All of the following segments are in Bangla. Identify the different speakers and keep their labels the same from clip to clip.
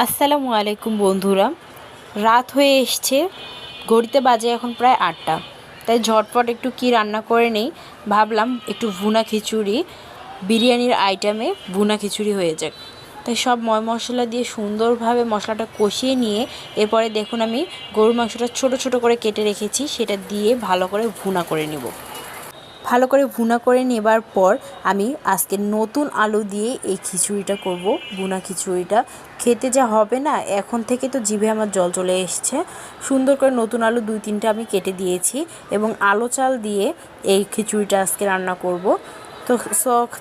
Speaker 1: আসসালামু আলাইকুম বন্ধুরা। রাত হয়ে এসছে, ঘড়িতে বাজে এখন প্রায় ৮টা। তাই ঝটপট একটু কি রান্না করে নেই, ভাবলাম একটু ভুনা খিচুড়ি, বিরিয়ানির আইটেমে ভুনা খিচুড়ি হয়ে যাক। তাই সব ময় মশলা দিয়ে সুন্দরভাবে মশলাটা কষিয়ে নিয়ে এরপরে দেখুন আমি গরুর মাংসটা ছোট ছোট করে কেটে রেখেছি, সেটা দিয়ে ভালো করে ভুনা করে নেব। ভালো করে ভুনা করে নেবার পর আমি আজকে নতুন আলু দিয়ে এই খিচুড়িটা করব। ভুনা খিচুড়িটা খেতে যা হবে না, এখন থেকে তো জিভে আমার জল চলে এসছে। সুন্দর করে নতুন আলু 2-3টা আমি কেটে দিয়েছি এবং আলো চাল দিয়ে এই খিচুড়িটা আজকে রান্না করব। তো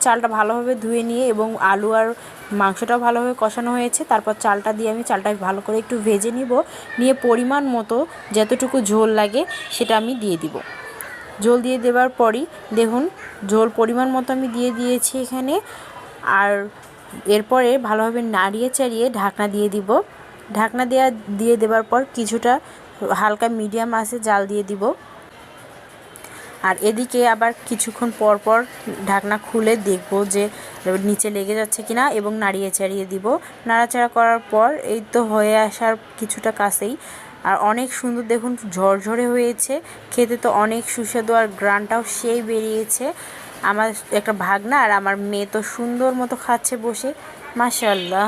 Speaker 1: চালটা ভালোভাবে ধুয়ে নিয়ে এবং আলু আর মাংসটাও ভালোভাবে কষানো হয়েছে, তারপর চালটা দিয়ে আমি চালটা ভালো করে একটু ভেজে নিয়ে পরিমাণ মতো যতটুকু ঝোল লাগে সেটা আমি দিয়ে দিব। ঝোল দিয়ে দেওয়ার পরই দেখুন ঝোল পরিমাণ মতো আমি দিয়ে দিয়েছি এখানে। আর এরপরে ভালোভাবে নাড়িয়ে চাড়িয়ে ঢাকনা দিয়ে দিব। ঢাকনা দিয়ে দেওয়ার পর কিছুটা হালকা মিডিয়াম আঁচে জাল দিয়ে দিব। আর এদিকে আবার কিছুক্ষণ পর পর ঢাকনা খুলে দেখব যে নিচে লেগে যাচ্ছে কিনা এবং নাড়িয়ে চাড়িয়ে দিব। নাড়াচাড়া করার পর এই তো হয়ে আসার কিছুটা কাছেই, আর অনেক সুন্দর দেখুন ঝরঝরে হয়েছে, খেতে তো অনেক সুস্বাদু আর গ্রানটাও সেই বেরিয়েছে। আমার একটা ভাগনা আর আমার মেয়ে তো সুন্দর মতো খাচ্ছে বসে, মাশাআল্লাহ।